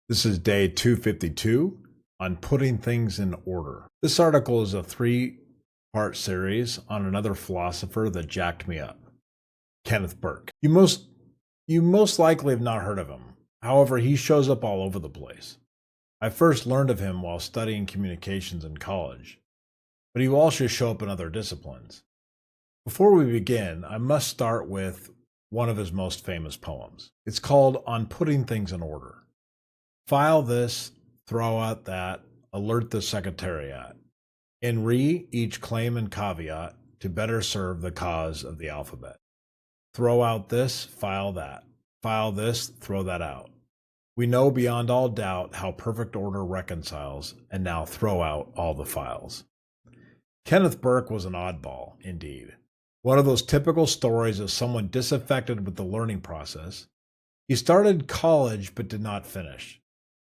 This is day 252 on putting things in order. This article is a three-part series on another philosopher that jacked me up, Kenneth Burke. You most likely have not heard of him. However, he shows up all over the place. I first learned of him while studying communications in college, but he will also show up in other disciplines. Before we begin, I must start with one of his most famous poems. It's called On Putting Things in Order. File this, throw out that, alert the secretariat. In each claim and caveat to better serve the cause of the alphabet. Throw out this, file that. File this, throw that out. We know beyond all doubt how perfect order reconciles, and now throw out all the files. Kenneth Burke was an oddball, indeed. One of those typical stories of someone disaffected with the learning process. He started college but did not finish.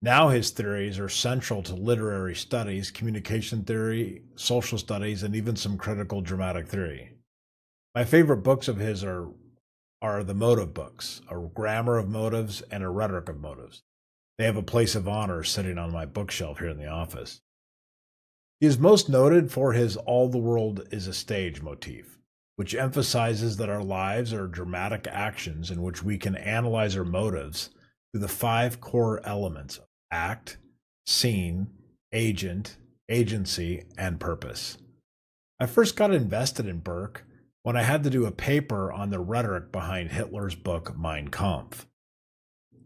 Now his theories are central to literary studies, communication theory, social studies, and even some critical dramatic theory. My favorite books of his are the motive books, A Grammar of Motives and A Rhetoric of Motives. They have a place of honor sitting on my bookshelf here in the office. He is most noted for his all the world is a stage motif, which emphasizes that our lives are dramatic actions in which we can analyze our motives through the 5 core elements of act, scene, agent, agency, and purpose. I first got invested in Burke when I had to do a paper on the rhetoric behind Hitler's book Mein Kampf.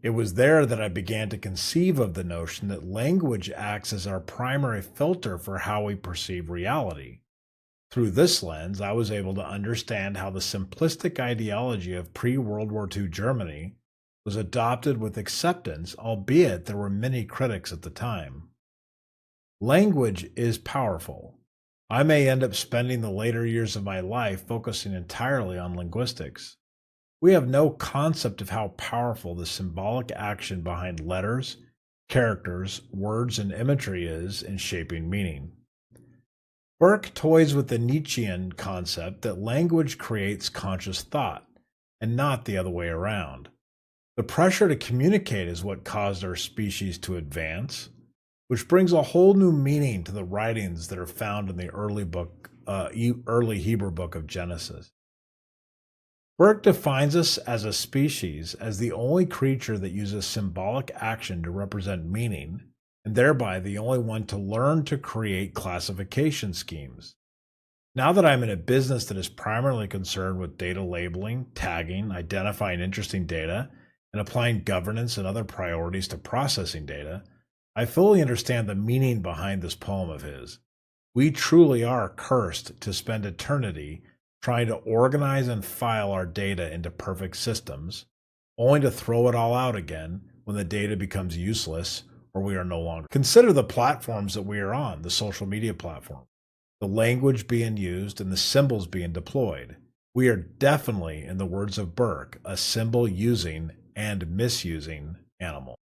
It was there that I began to conceive of the notion that language acts as our primary filter for how we perceive reality. Through this lens, I was able to understand how the simplistic ideology of pre-World War II Germany was adopted with acceptance, albeit there were many critics at the time. Language is powerful. I may end up spending the later years of my life focusing entirely on linguistics. We have no concept of how powerful the symbolic action behind letters, characters, words, and imagery is in shaping meaning. Burke toys with the Nietzschean concept that language creates conscious thought, and not the other way around. The pressure to communicate is what caused our species to advance, which brings a whole new meaning to the writings that are found in the early Hebrew book of Genesis. Burke defines us as a species as the only creature that uses symbolic action to represent meaning, and thereby the only one to learn to create classification schemes. Now that I'm in a business that is primarily concerned with data labeling, tagging, identifying interesting data, and applying governance and other priorities to processing data, I fully understand the meaning behind this poem of his. We truly are cursed to spend eternity trying to organize and file our data into perfect systems, only to throw it all out again when the data becomes useless or we are no longer. Consider the platforms that we are on, the social media platform, the language being used and the symbols being deployed. We are definitely, in the words of Burke, a symbol using and misusing animal.